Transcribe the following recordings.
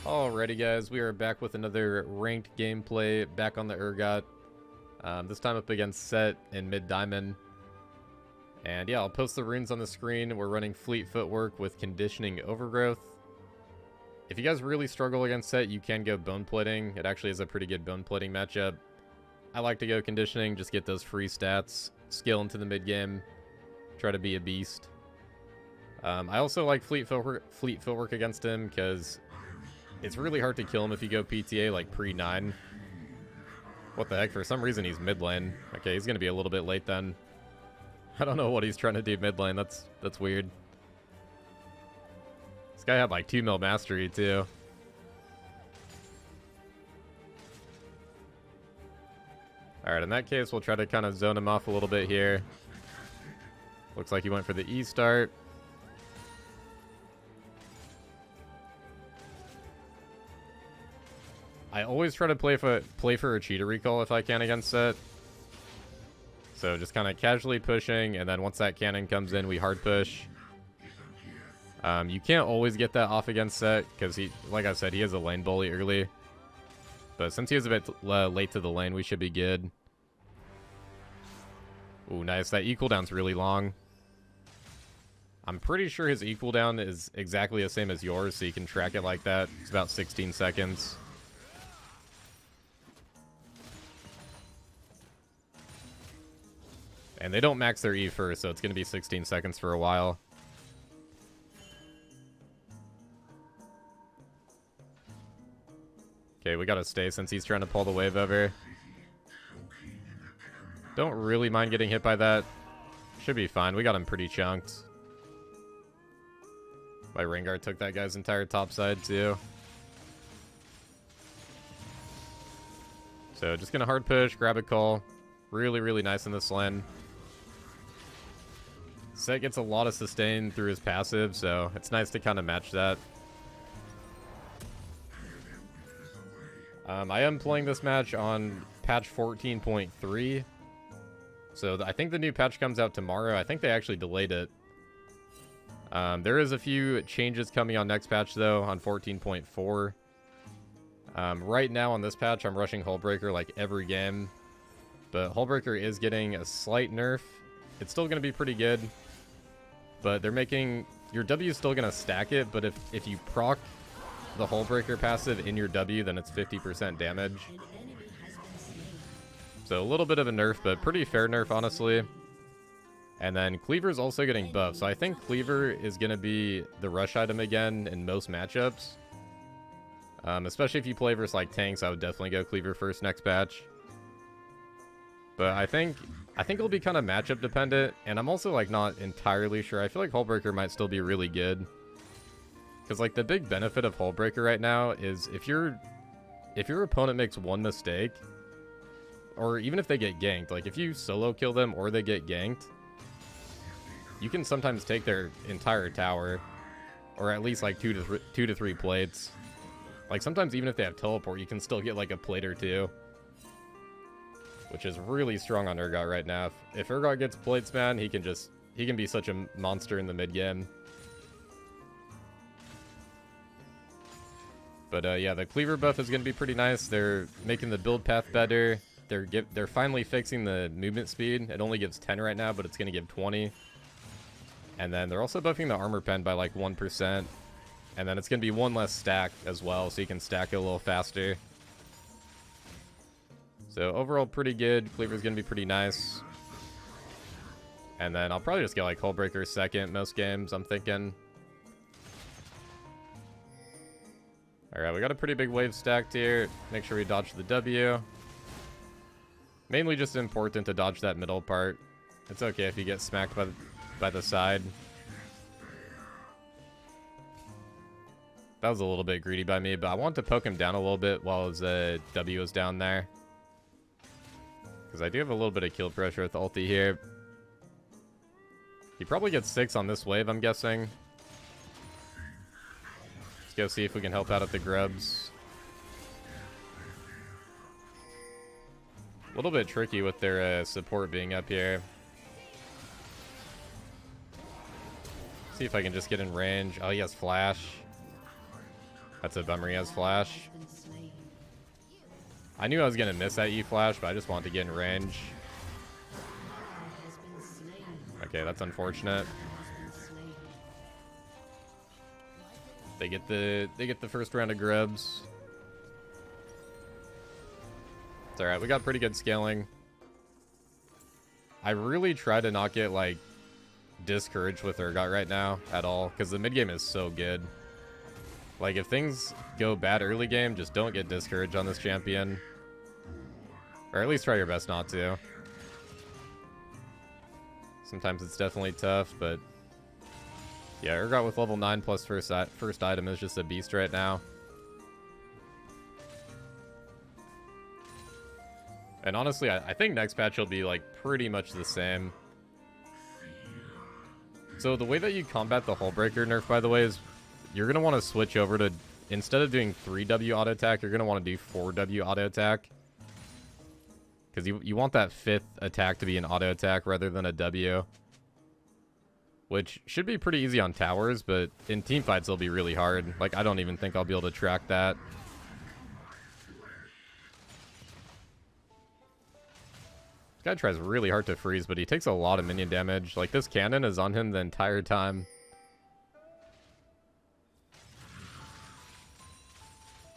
Alrighty guys, we are back with another ranked gameplay, back on the Urgot. This time up against Set in Mid Diamond. And yeah, I'll post the runes on the screen. We're running Fleet Footwork with Conditioning Overgrowth. If you guys really struggle against Set, you can go Bone Plating. It actually is a pretty good Bone Plating matchup. I like to go Conditioning, just get those free stats, skill into the mid game, try to be a beast. I also like Fleet Footwork against him because it's really hard to kill him if you go PTA like pre-9. What the heck? For some reason he's mid lane. Okay, he's gonna be a little bit late then. I don't know what he's trying to do mid lane. That's weird. This guy had like 2 mil mastery too. Alright, in that case we'll try to kind of zone him off a little bit here. Looks like he went for the E start. I always try to play for a cheater recall if I can against Set. So just kind of casually pushing, and then once that cannon comes in, we hard push. You can't always get that off against Set, because he, like I said, he is a lane bully early. But since he is a bit late to the lane, we should be good. Ooh, nice. That E cooldown's really long. I'm pretty sure his E cooldown is exactly the same as yours, so you can track it like that. It's about 16 seconds. And they don't max their E first, so it's going to be 16 seconds for a while. Okay, we got to stay since he's trying to pull the wave over. Don't really mind getting hit by that. Should be fine. We got him pretty chunked. My Rengar took that guy's entire top side too. So just going to hard push, grab a call. Really, really nice in this lane. Set gets a lot of sustain through his passive, so it's nice to kind of match that. I am playing this match on patch 14.3. So I think the new patch comes out tomorrow. I think they actually delayed it. There is a few changes coming on next patch, though, on 14.4. Right now on this patch, I'm rushing Hullbreaker like every game. But Hullbreaker is getting a slight nerf. It's still going to be pretty good. But they're making... Your W is still going to stack it, but if you proc the Hullbreaker passive in your W, then it's 50% damage. So a little bit of a nerf, but pretty fair nerf, honestly. And then Cleaver's also getting buffed. So I think Cleaver is going to be the rush item again in most matchups. Especially if you play versus like tanks, I would definitely go Cleaver first next patch. But I think it'll be kind of matchup dependent, and I'm also like not entirely sure. I feel like Hullbreaker might still be really good. Because like the big benefit of Hullbreaker right now is if your opponent makes one mistake, or even if they get ganked, like if you solo kill them or they get ganked, you can sometimes take their entire tower, or at least like 2 to 3 plates. Like sometimes even if they have teleport, you can still get like a plate or two. Which is really strong on Urgot right now. If Urgot gets plates, man, he can be such a monster in the mid game. But yeah, the Cleaver buff is going to be pretty nice. They're making the build path better. They're finally fixing the movement speed. It only gives 10 right now, but it's going to give 20. And then they're also buffing the armor pen by like 1%. And then it's going to be 1 less stack as well, so you can stack it a little faster. So overall pretty good. Cleaver's going to be pretty nice. And then I'll probably just get like Hullbreaker second most games, I'm thinking. Alright, we got a pretty big wave stacked here. Make sure we dodge the W. Mainly just important to dodge that middle part. It's okay if you get smacked by the side. That was a little bit greedy by me, but I want to poke him down a little bit while his W is down there. Because I do have a little bit of kill pressure with the ulti here. He probably gets 6 on this wave, I'm guessing. Let's go see if we can help out at the grubs. A little bit tricky with their support being up here. See if I can just get in range. Oh, he has flash. That's a bummer, he has flash. I knew I was going to miss that E-flash, but I just wanted to get in range. Okay, that's unfortunate. They get the first round of grubs. It's alright, we got pretty good scaling. I really try to not get, like, discouraged with Urgot right now at all, because the mid game is so good. Like, if things go bad early game, just don't get discouraged on this champion. Or at least try your best not to. Sometimes it's definitely tough, but... yeah, Urgot with level 9 plus first item is just a beast right now. And honestly, I think next patch will be, like, pretty much the same. So the way that you combat the Hullbreaker nerf, by the way, is you're going to want to switch over to, instead of doing 3W auto attack, you're going to want to do 4W auto attack. Because you want that 5th attack to be an auto attack rather than a W. Which should be pretty easy on towers, but in teamfights it'll be really hard. Like, I don't even think I'll be able to track that. This guy tries really hard to freeze, but he takes a lot of minion damage. Like, this cannon is on him the entire time.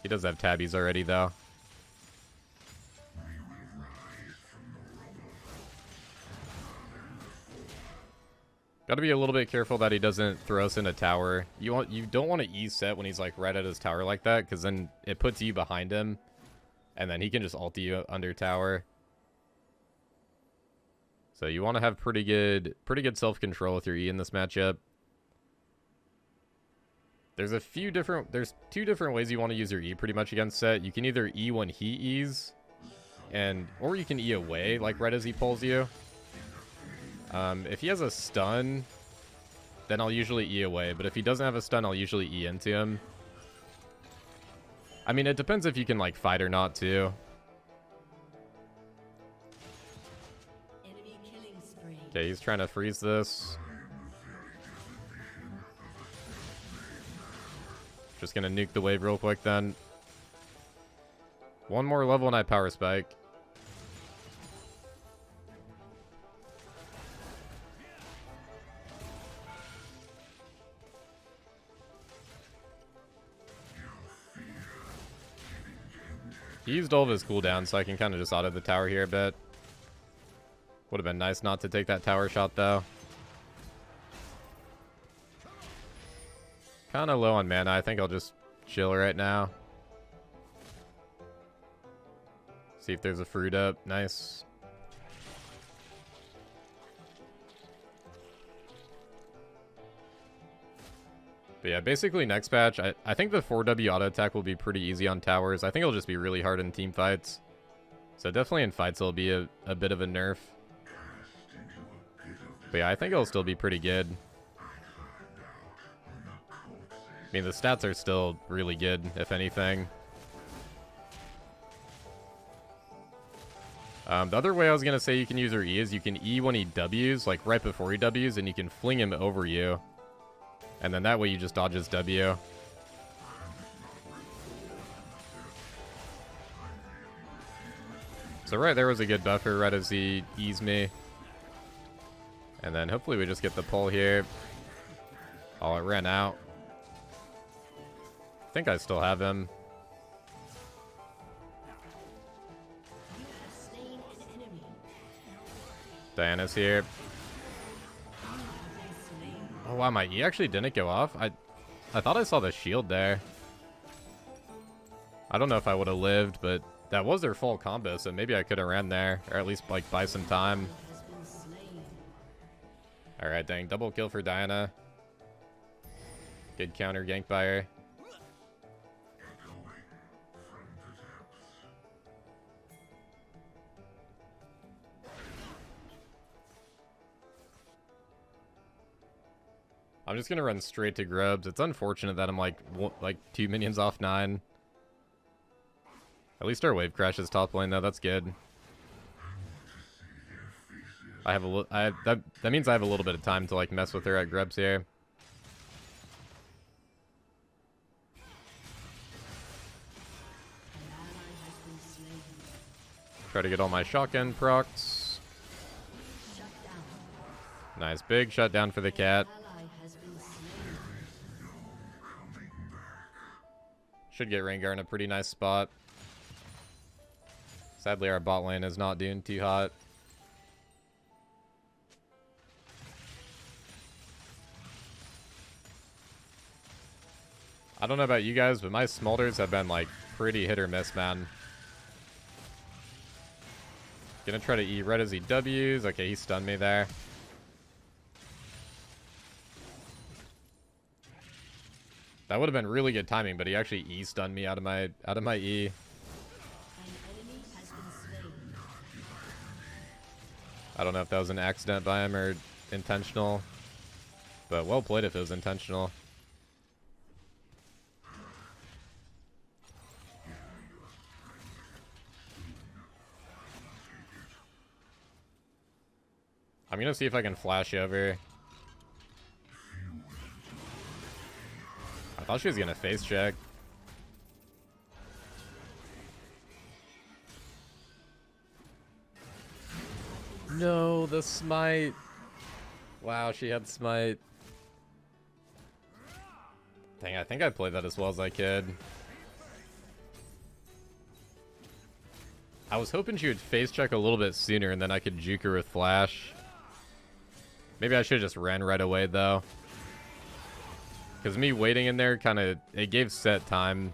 He does have tabbies already, though. Gotta be a little bit careful that he doesn't throw us in a tower. You don't want to E set when he's like right at his tower like that, because then it puts you behind him, and then he can just ult you under tower. So you want to have pretty good self-control with your E in this matchup. There's two different ways you want to use your E pretty much against Set. You can either E when he E's, or you can E away like right as he pulls you. If he has a stun, then I'll usually E away. But if he doesn't have a stun, I'll usually E into him. I mean, it depends if you can, like, fight or not, too. Okay, he's trying to freeze this. Just gonna nuke the wave real quick, then. One more level and I power spike. He used all of his cooldowns, so I can kind of just auto the tower here a bit. Would have been nice not to take that tower shot, though. Kind of low on mana. I think I'll just chill right now. See if there's a fruit up. Nice. But yeah, basically next patch, I think the 4W auto attack will be pretty easy on towers. I think it'll just be really hard in team fights. So definitely in fights it'll be a bit of a nerf. But yeah, I think it'll still be pretty good. I mean, the stats are still really good, if anything. The other way I was going to say you can use your E is you can E when he Ws, like right before he Ws, and you can fling him over you. And then that way you just dodge his W. So right there was a good buffer right as he E's me. And then hopefully we just get the pull here. Oh, it ran out. I think I still have him. Diana's here. Oh wow, my E actually didn't go off. I thought I saw the shield there. I don't know if I would have lived, but that was their full combo, so maybe I could have ran there, or at least like buy some time. Alright, dang, double kill for Diana. Good counter gank by her. I'm just gonna run straight to grubs. It's unfortunate that I'm like 2 minions off 9. At least our wave crashes top lane though. That's good. I have that means I have a little bit of time to like mess with her at grubs here. Try to get all my shotgun procs. Nice, big shutdown for the cat. Should get Rengar in a pretty nice spot. Sadly, our bot lane is not doing too hot. I don't know about you guys, but my smolders have been like pretty hit or miss, man. Gonna try to eat right as he W's. Okay, he stunned me there. That would have been really good timing, but he actually E-stunned me out of my E. I don't know if that was an accident by him or intentional, but well played if it was intentional. I'm gonna see if I can flash over. I thought she was gonna face check. No, the smite. Wow, she had smite. Dang, I think I played that as well as I could. I was hoping she would face check a little bit sooner and then I could juke her with flash. Maybe I should have just ran right away though. Because me waiting in there kind of, it gave Set time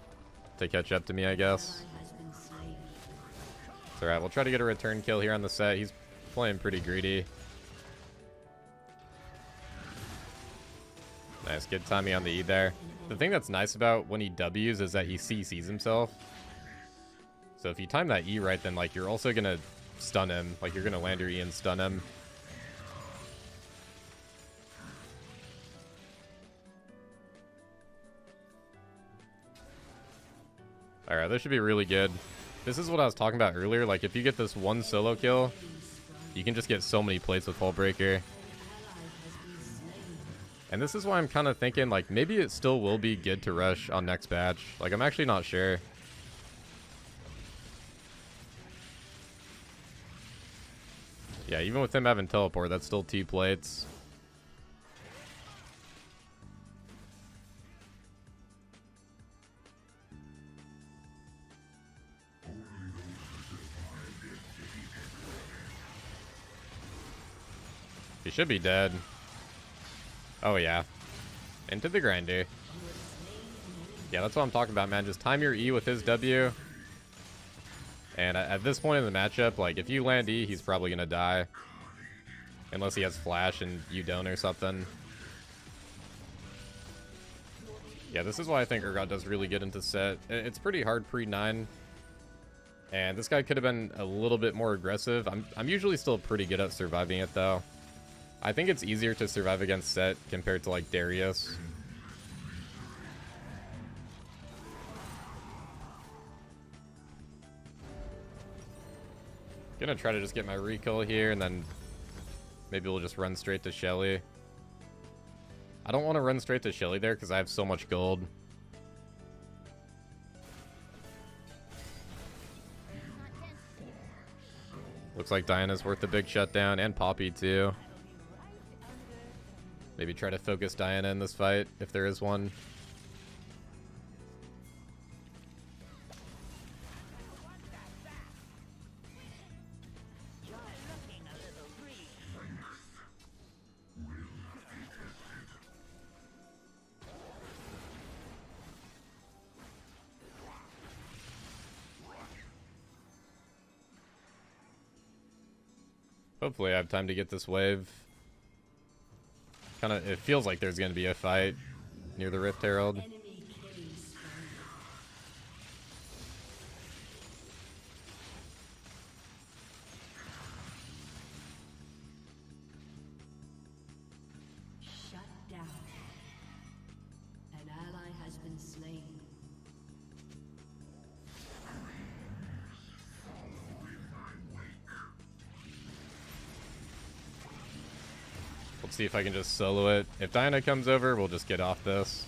to catch up to me, I guess. It's alright, we'll try to get a return kill here on the Set. He's playing pretty greedy. Nice, good timing on the E there. The thing that's nice about when he W's is that he CCs himself. So if you time that E right, then like you're also gonna stun him. Like you're gonna land your E and stun him. Alright, this should be really good. This is what I was talking about earlier. Like, if you get this one solo kill, you can just get so many plates with Hullbreaker. And this is why I'm kind of thinking, like, maybe it still will be good to rush on next batch. Like, I'm actually not sure. Yeah, even with him having teleport, that's still 2 plates. He should be dead. Oh, yeah. Into the grinder. Yeah, that's what I'm talking about, man. Just time your E with his W. And at this point in the matchup, like, if you land E, he's probably going to die. Unless he has flash and you don't or something. Yeah, this is why I think Urgot does really good into Set. It's pretty hard pre-9. And this guy could have been a little bit more aggressive. I'm usually still pretty good at surviving it, though. I think it's easier to survive against Set compared to, like, Darius. Gonna try to just get my recall here, and then maybe we'll just run straight to Shelly. I don't want to run straight to Shelly there because I have so much gold. Looks like Diana's worth a big shutdown, and Poppy too. Maybe try to focus Diana in this fight, if there is one. Hopefully I have time to get this wave. Kinda, it feels like there's gonna be a fight near the Rift Herald. Shut down. An ally has been slain. Let's see if I can just solo it. If Diana comes over, we'll just get off this.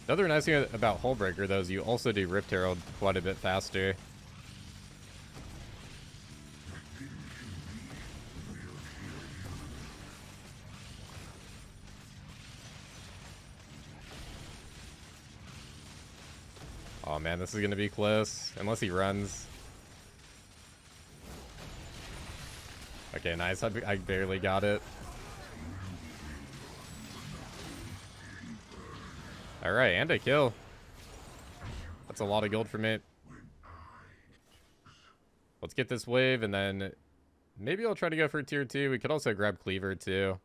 The other nice thing about Hullbreaker, though, is you also do Rift Herald quite a bit faster. Oh man, this is gonna be close. Unless he runs. Okay, nice. I barely got it. Alright, and a kill. That's a lot of gold for me. Let's get this wave, and then maybe I'll try to go for tier 2. We could also grab Cleaver, too.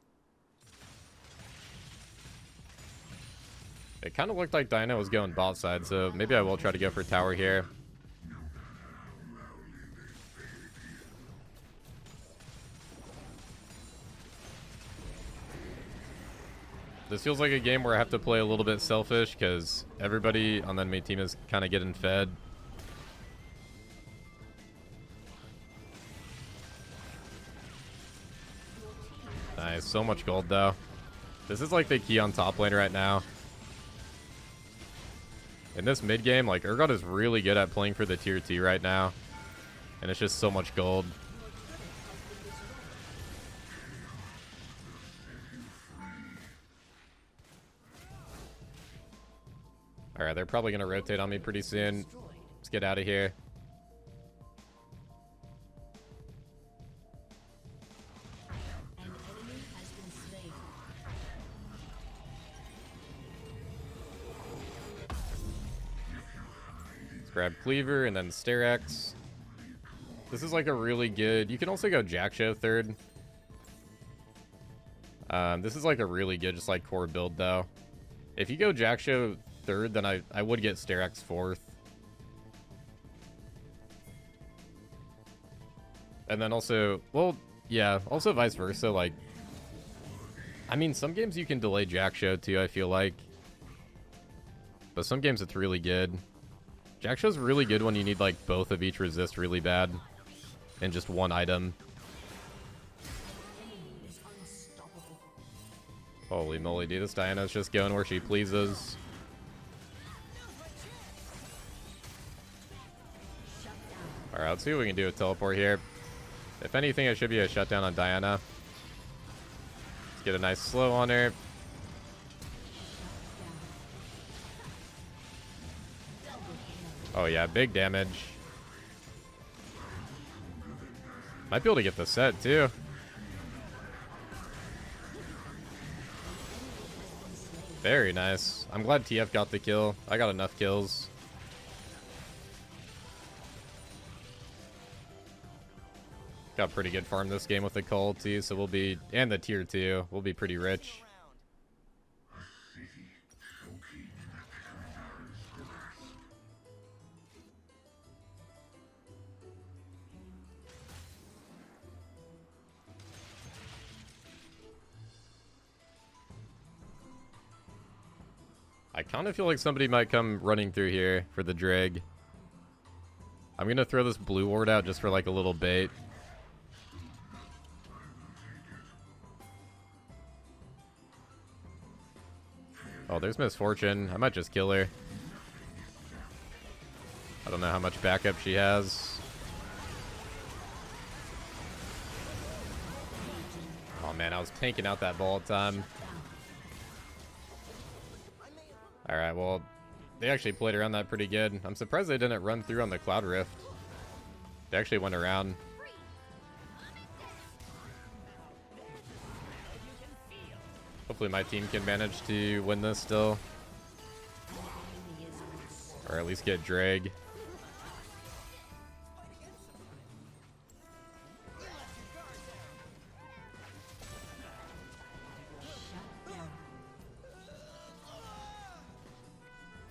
It kind of looked like Diana was going bot side, so maybe I will try to go for tower here. This feels like a game where I have to play a little bit selfish, because everybody on the enemy team is kind of getting fed. Nice, so much gold though. This is like the key on top lane right now. In this mid game, like Urgot is really good at playing for the tier 2 right now. And it's just so much gold. Alright, they're probably going to rotate on me pretty soon. Let's get out of here. Grab Cleaver and then Sterex. This is like a really good... You can also go Jackshow third. This is like a really good just like core build though. If you go Jackshow third, then I would get Sterex fourth. And then also... Well, yeah. Also vice versa. Like... I mean, some games you can delay Jackshow too, I feel like. But some games it's really good. Jackshow's really good when you need like both of each resist really bad and just one item. Holy moly, dude, this Diana's just going where she pleases. Alright, let's see what we can do with teleport here. If anything, it should be a shutdown on Diana. Let's get a nice slow on her. Oh yeah, big damage. Might be able to get the set too. Very nice. I'm glad TF got the kill. I got enough kills. Got pretty good farm this game with the Cull too, so we'll be... And the tier 2. We'll be pretty rich. I kind of feel like somebody might come running through here for the drag. I'm going to throw this blue ward out just for like a little bait. Oh, there's Misfortune. I might just kill her. I don't know how much backup she has. Oh man, I was tanking out that ball time. Alright, well, they actually played around that pretty good. I'm surprised they didn't run through on the Cloud Rift. They actually went around. Hopefully my team can manage to win this still. Or at least get drag.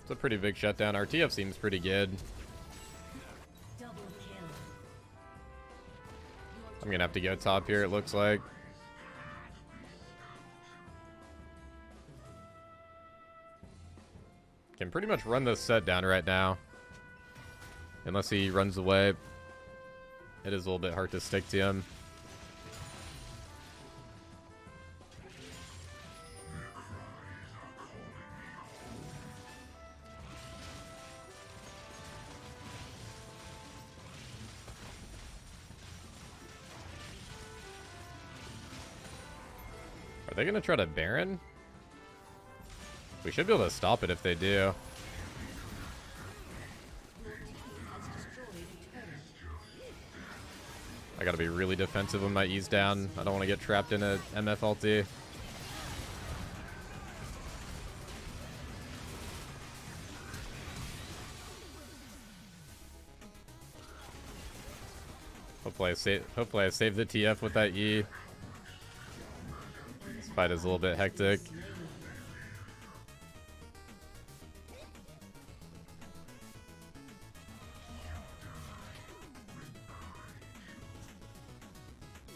It's a pretty big shutdown. Our TF seems pretty good. I'm gonna have to go top here, it looks like. Can pretty much run this set down right now. Unless he runs away. It is a little bit hard to stick to him. Are they going to try to Baron? We should be able to stop it if they do. I gotta be really defensive when my E's down. I don't want to get trapped in a MF ulti. Hopefully I save the TF with that E. This fight is a little bit hectic.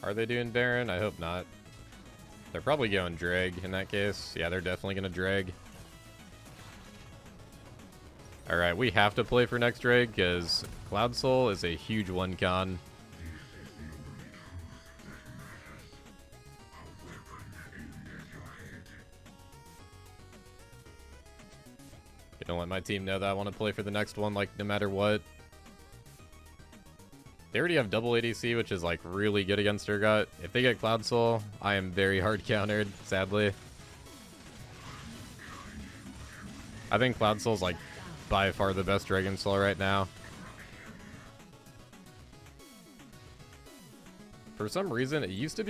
Are they doing Baron? I hope not. They're probably going Drag in that case. Yeah, they're definitely going to Drag. Alright, we have to play for next Drag because Cloud Soul is a huge one con. Don't let my team know that I want to play for the next one, like, no matter what. They already have double ADC, which is, like, really good against Urgot. If they get Cloud Soul, I am very hard countered, sadly. I think Cloud Soul's, like, by far the best Dragon Soul right now. For some reason, it used to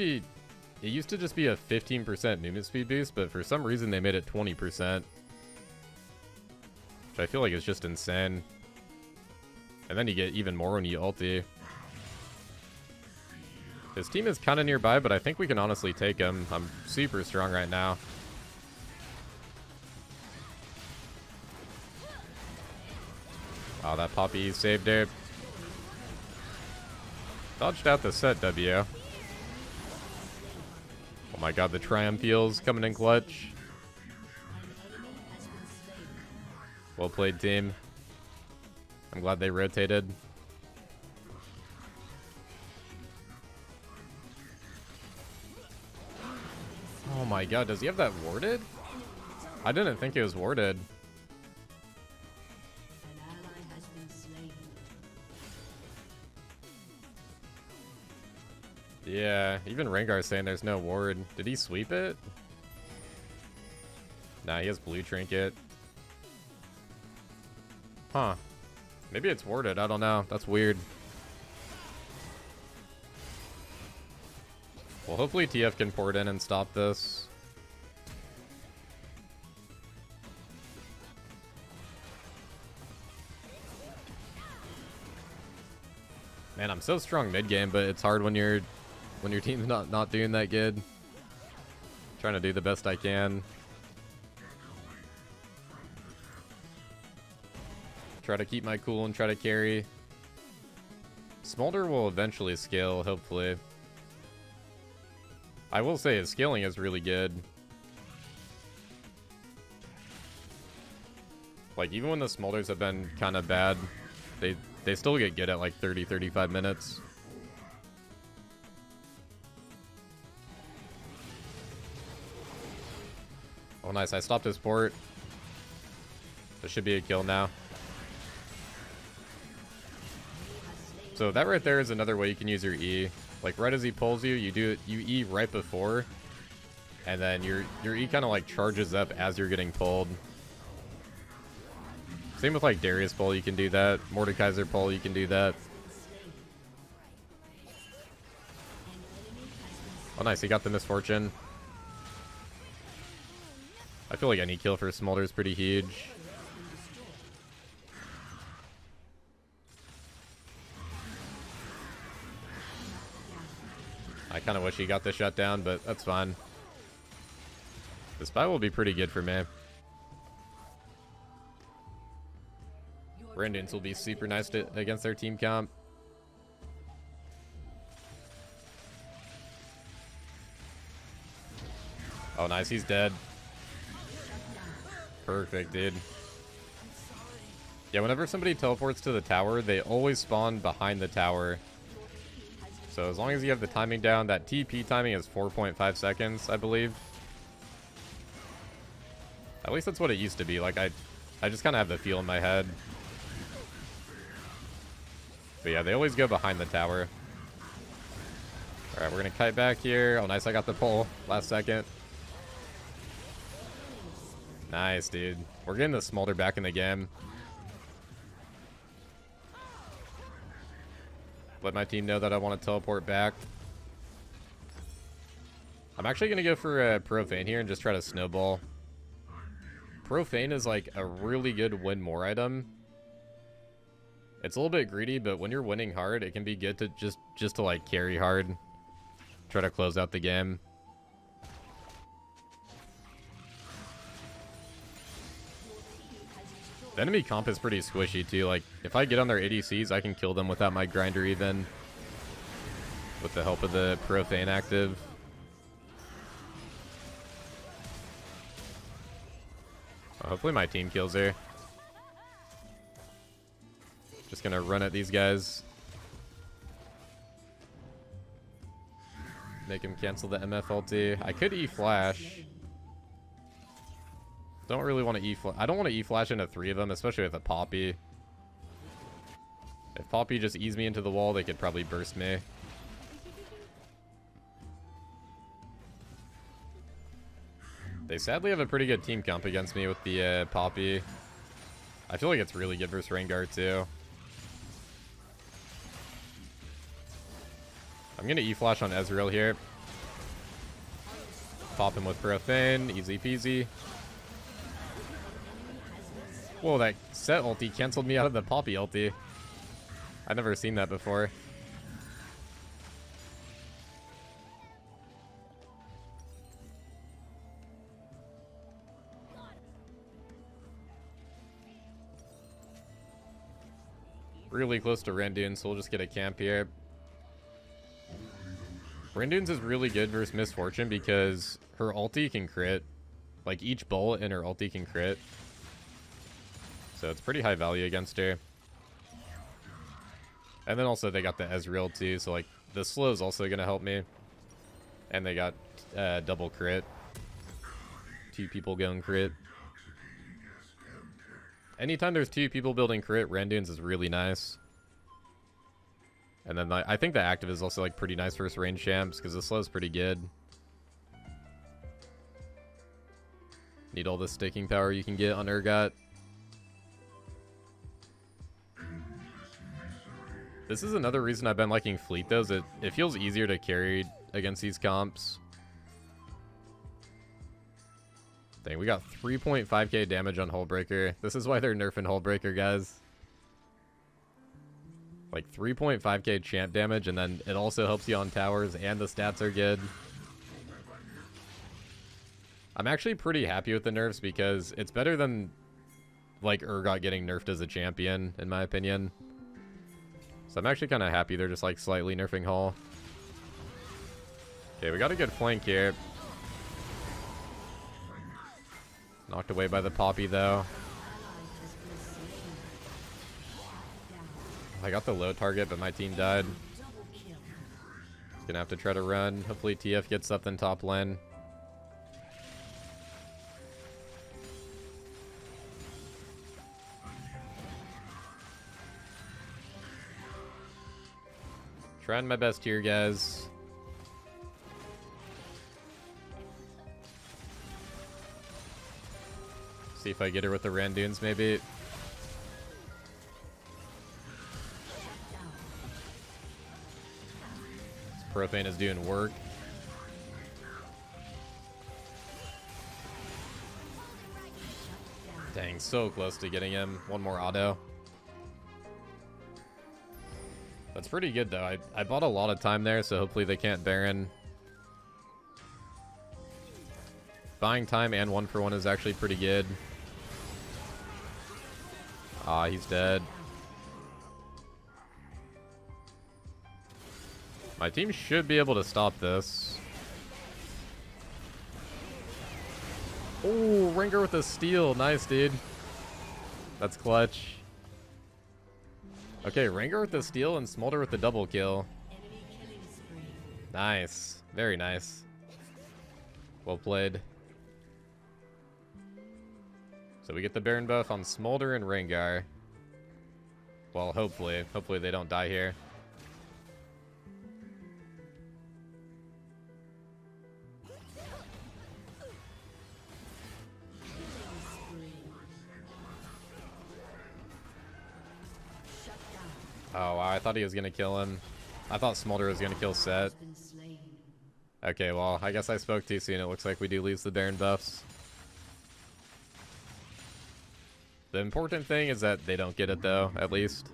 just be a 15% movement speed boost, but for some reason they made it 20%. I feel like it's just insane. And then you get even more when you ulti. His team is kind of nearby, but I think we can honestly take him. I'm super strong right now. Wow, that Poppy saved it. Dodged out the set W. Oh my god, the Triumph heals coming in clutch. Well played, team. I'm glad they rotated. Oh my god, does he have that warded? I didn't think it was warded. An ally has been slain. Yeah, even Rengar's saying there's no ward. Did he sweep it? Nah, he has blue trinket. Huh. Maybe it's warded. I don't know. That's weird. Well, hopefully TF can port in and stop this. Man, I'm so strong mid game, but it's hard when your team's not doing that good. Trying to do the best I can. Try to keep my cool and try to carry. Smolder will eventually scale, hopefully. I will say his scaling is really good. Like, even when the Smolders have been kind of bad, they still get good at like 30-35 minutes. Oh, nice. I stopped his port. This should be a kill now. So that right there is another way you can use your E. Like right as he pulls you, you E right before, and then your E kind of like charges up as you're getting pulled. Same with like Darius pull, you can do that. Mordekaiser pull, you can do that. Oh nice, he got the misfortune. I feel like any kill for Smolder is pretty huge. I kind of wish he got the shutdown, but that's fine. This fight will be pretty good for me. Brandons will be super nice against their team comp. Oh, nice. He's dead. Perfect, dude. Yeah, whenever somebody teleports to the tower, they always spawn behind the tower. So as long as you have the timing down, that TP timing is 4.5 seconds, I believe. At least that's what it used to be. Like, I just kind of have the feel in my head. But yeah, they always go behind the tower. Alright, we're going to kite back here. Oh, nice. I got the pull last second. Nice, dude. We're getting the Smolder back in the game. let my team know that I want to teleport back. I'm actually going to go for Profane here and just try to snowball. Profane is like a really good win more item. It's a little bit greedy, but when you're winning hard, it can be good to just to like carry hard. Try to close out the game. The enemy comp is pretty squishy too. Like, if I get on their ADCs, I can kill them without my grinder even. With the help of the Profane active. Hopefully my team kills her. Just gonna run at these guys. Make him cancel the MF ulti. I could E-flash. Don't really want to E-flash. I don't want to E-flash into 3 of them, especially with a Poppy. If Poppy just eased me into the wall, they could probably burst me. They sadly have a pretty good team comp against me with the Poppy. I feel like it's really good versus Rengar too. I'm going to E-flash on Ezreal here. Pop him with Profane. Easy peasy. Whoa, that set ulti canceled me out of the Poppy ulti. I've never seen that before. Really close to Randuin, so we'll just get a camp here. Randuin's is really good versus Misfortune because her ulti can crit. Like, each bullet in her ulti can crit. So it's pretty high value against her. And then also they got the Ezreal too, so like the slow is also going to help me. And they got double crit. 2 people going crit. Anytime there's 2 people building crit, Randuin's is really nice. And then I think the active is also like pretty nice versus range champs because the slow is pretty good. Need all the sticking power you can get on Urgot. This is another reason I've been liking Fleet though, is it feels easier to carry against these comps. Dang, we got 3.5k damage on Hullbreaker. This is why they're nerfing Hullbreaker, guys. Like 3.5k champ damage, and then it also helps you on towers, and the stats are good. I'm actually pretty happy with the nerfs because it's better than like Urgot getting nerfed as a champion, in my opinion. So I'm actually kind of happy they're just like slightly nerfing Hull. Okay, we got a good flank here. Knocked away by the Poppy though. I got the low target, but my team died. Gonna have to try to run. Hopefully TF gets something top lane. Trying my best here, guys. See if I get her with the Randuins, maybe. Profane is doing work. Dang, so close to getting him. One more auto. That's pretty good, though. I bought a lot of time there, so hopefully they can't Baron. Buying time and 1-for-1 is actually pretty good. Ah, he's dead. My team should be able to stop this. Oh, Rengar with a steal. Nice, dude. That's clutch. Okay, Rengar with the steal and Smolder with the double kill. Nice. Very nice. Well played. So we get the Baron buff on Smolder and Rengar. Well, hopefully. Hopefully they don't die here. Oh, wow, I thought he was going to kill him. I thought Smolder was gonna kill Set. Okay, well, I guess I spoke too soon. It looks like we do lose the Baron buffs. The important thing is that they don't get it, though, at least.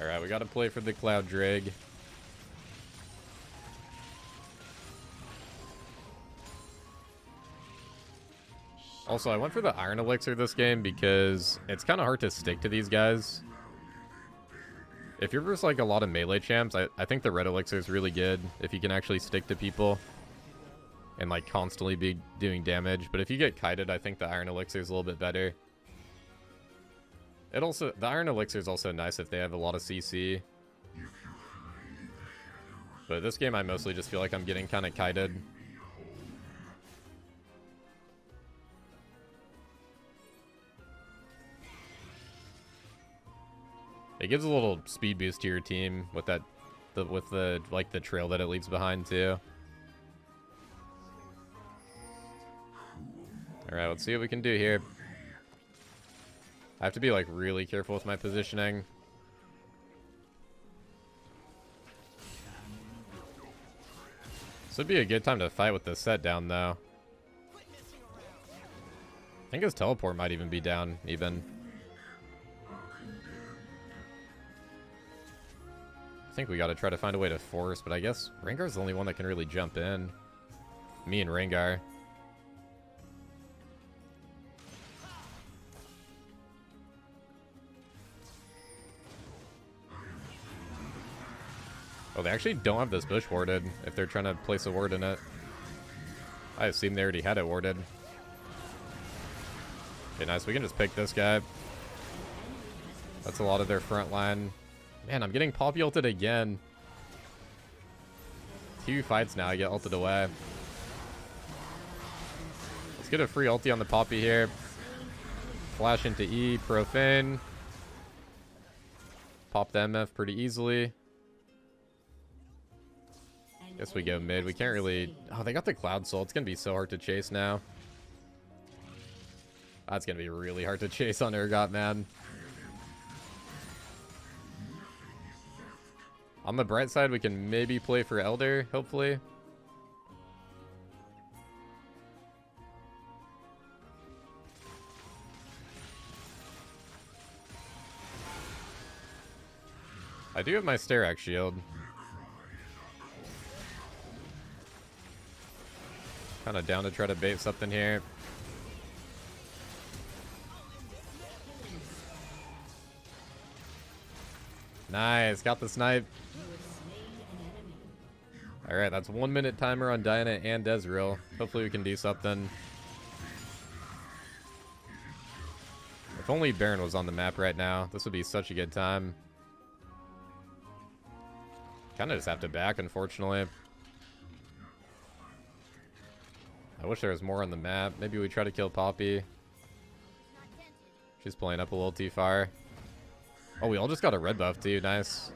Alright, we gotta play for the Cloud Drag. Also, I went for the Iron Elixir this game because it's kind of hard to stick to these guys. If you're versus like a lot of melee champs, I think the Red Elixir is really good if you can actually stick to people and like constantly be doing damage. But if you get kited, I think the Iron Elixir is a little bit better. The Iron Elixir is also nice if they have a lot of CC. But this game, I mostly just feel like I'm getting kind of kited. It gives a little speed boost to your team with that, with the trail that it leaves behind too. All right, let's see what we can do here. I have to be like really careful with my positioning. This would be a good time to fight with the Set down though. I think his teleport might even be down even. I think we got to try to find a way to force, but I guess Rengar's the only one that can really jump in. Me and Rengar. Oh, they actually don't have this bush warded if they're trying to place a ward in it. I assume they already had it warded. Okay, nice. We can just pick this guy. That's a lot of their front line. Man, I'm getting Poppy ulted again. 2 fights now, I get ulted away. Let's get a free ulti on the Poppy here. Flash into E, Profane. Pop the MF pretty easily. Guess we go mid. We can't really... Oh, they got the Cloud Soul. It's going to be so hard to chase now. That's going to be really hard to chase on Urgot, man. On the bright side, we can maybe play for Elder, hopefully. I do have my Sterak shield. Kind of down to try to bait something here. Nice, got the snipe. Alright, that's 1 minute timer on Diana and Ezreal. Hopefully we can do something. If only Baron was on the map right now, this would be such a good time. Kinda just have to back, unfortunately. I wish there was more on the map. Maybe we try to kill Poppy. She's playing up a little too far. Oh, we all just got a red buff too. Nice.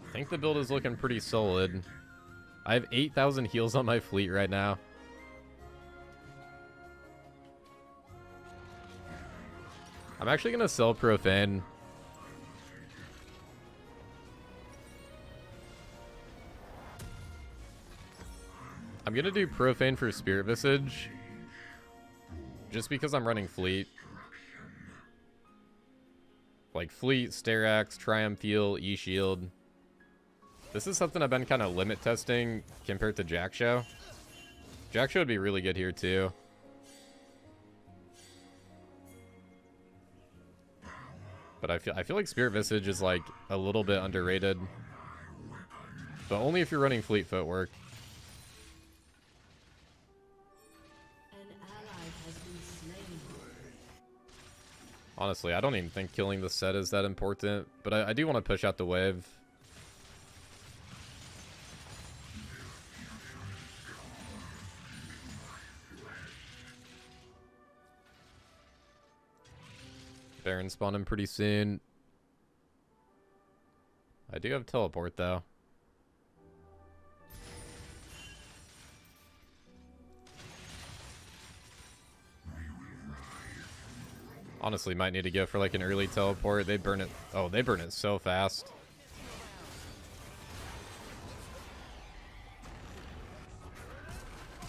I think the build is looking pretty solid. I have 8,000 heals on my fleet right now. I'm actually going to sell Profane. I'm going to do Profane for Spirit Visage. Just because I'm running fleet. Like fleet, Sterak, Triumph Heal, E-Shield. This is something I've been kind of limit testing compared to Jackshow. Jackshow would be really good here too. But I feel like Spirit Visage is like a little bit underrated. But only if you're running fleet footwork. Honestly, I don't even think killing the Set is that important. But I do want to push out the wave. Baron spawning pretty soon. I do have teleport though. Honestly, might need to go for like an early teleport. They burn it. Oh, they burn it so fast.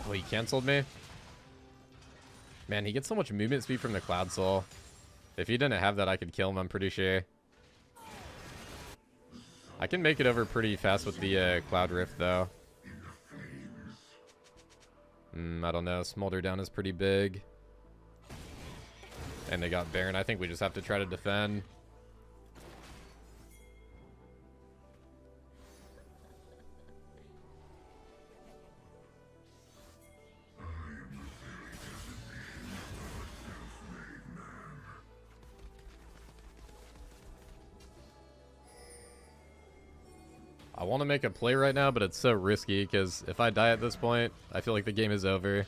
Oh, he canceled me? Man, he gets so much movement speed from the Cloud Soul. If he didn't have that, I could kill him, I'm pretty sure. I can make it over pretty fast with the Cloud Rift, though. I don't know. Smolder down is pretty big. And they got Baron. I think we just have to try to defend. I want to make a play right now, but it's so risky because if I die at this point, I feel like the game is over.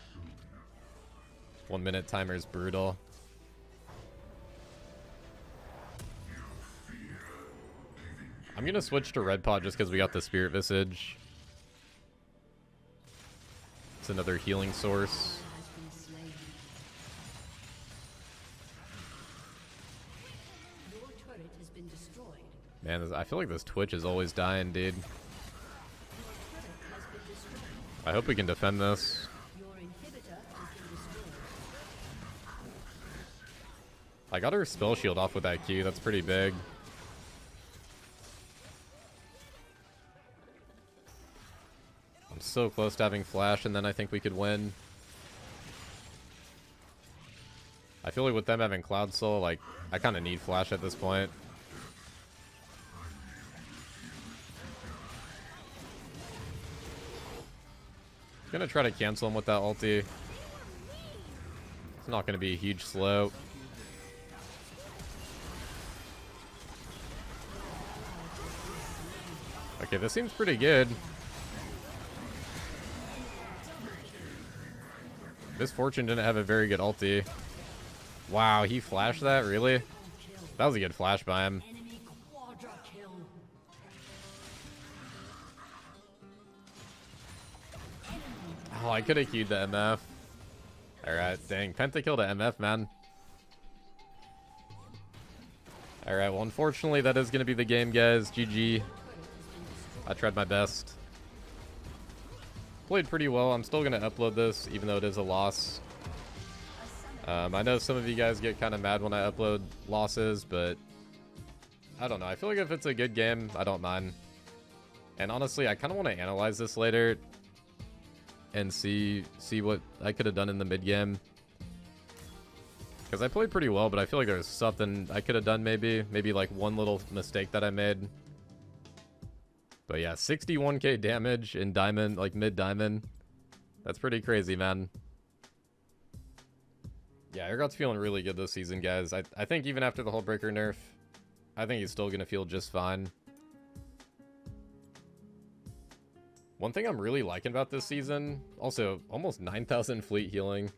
1 minute timer is brutal. I'm going to switch to Red Pot just because we got the Spirit Visage. It's another healing source. Man, I feel like this Twitch is always dying, dude. I hope we can defend this. I got her spell shield off with that Q. That's pretty big. I'm so close to having flash, and then I think we could win. I feel like with them having Cloud Soul, like, I kind of need flash at this point. Gonna try to cancel him with that ulti. It's not gonna be a huge slow. Okay, this seems pretty good. This Fortune didn't have a very good ulti. Wow, he flashed that? Really? That was a good flash by him. Oh, I could have queued the MF. Alright, dang. Pentakill to MF, man. Alright, well, unfortunately, that is going to be the game, guys. GG. I tried my best. Played pretty well. I'm still going to upload this, even though it is a loss. I know some of you guys get kind of mad when I upload losses, but I don't know. I feel like if it's a good game, I don't mind. And honestly, I kind of want to analyze this later and see what I could have done in the mid game, because I played pretty well, but I feel like there's something I could have done, maybe like one little mistake that I made. But yeah, 61k damage in diamond, like mid diamond. That's pretty crazy, man. Yeah, Urgot's feeling really good this season, guys. I think even after the Hullbreaker nerf, I think he's still gonna feel just fine. One thing I'm really liking about this season, also almost 9,000 fleet healing.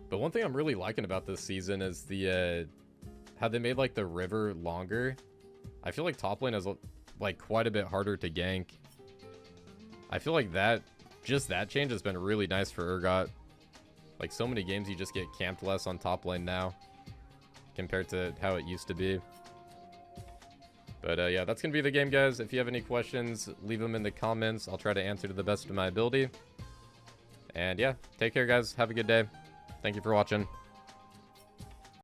But one thing I'm really liking about this season is the how they made like the river longer. I feel like top lane is like quite a bit harder to gank. I feel like that change has been really nice for Urgot. Like so many games you just get camped less on top lane now compared to how it used to be. But yeah, that's going to be the game, guys. If you have any questions, leave them in the comments. I'll try to answer to the best of my ability. And yeah, take care, guys. Have a good day. Thank you for watching.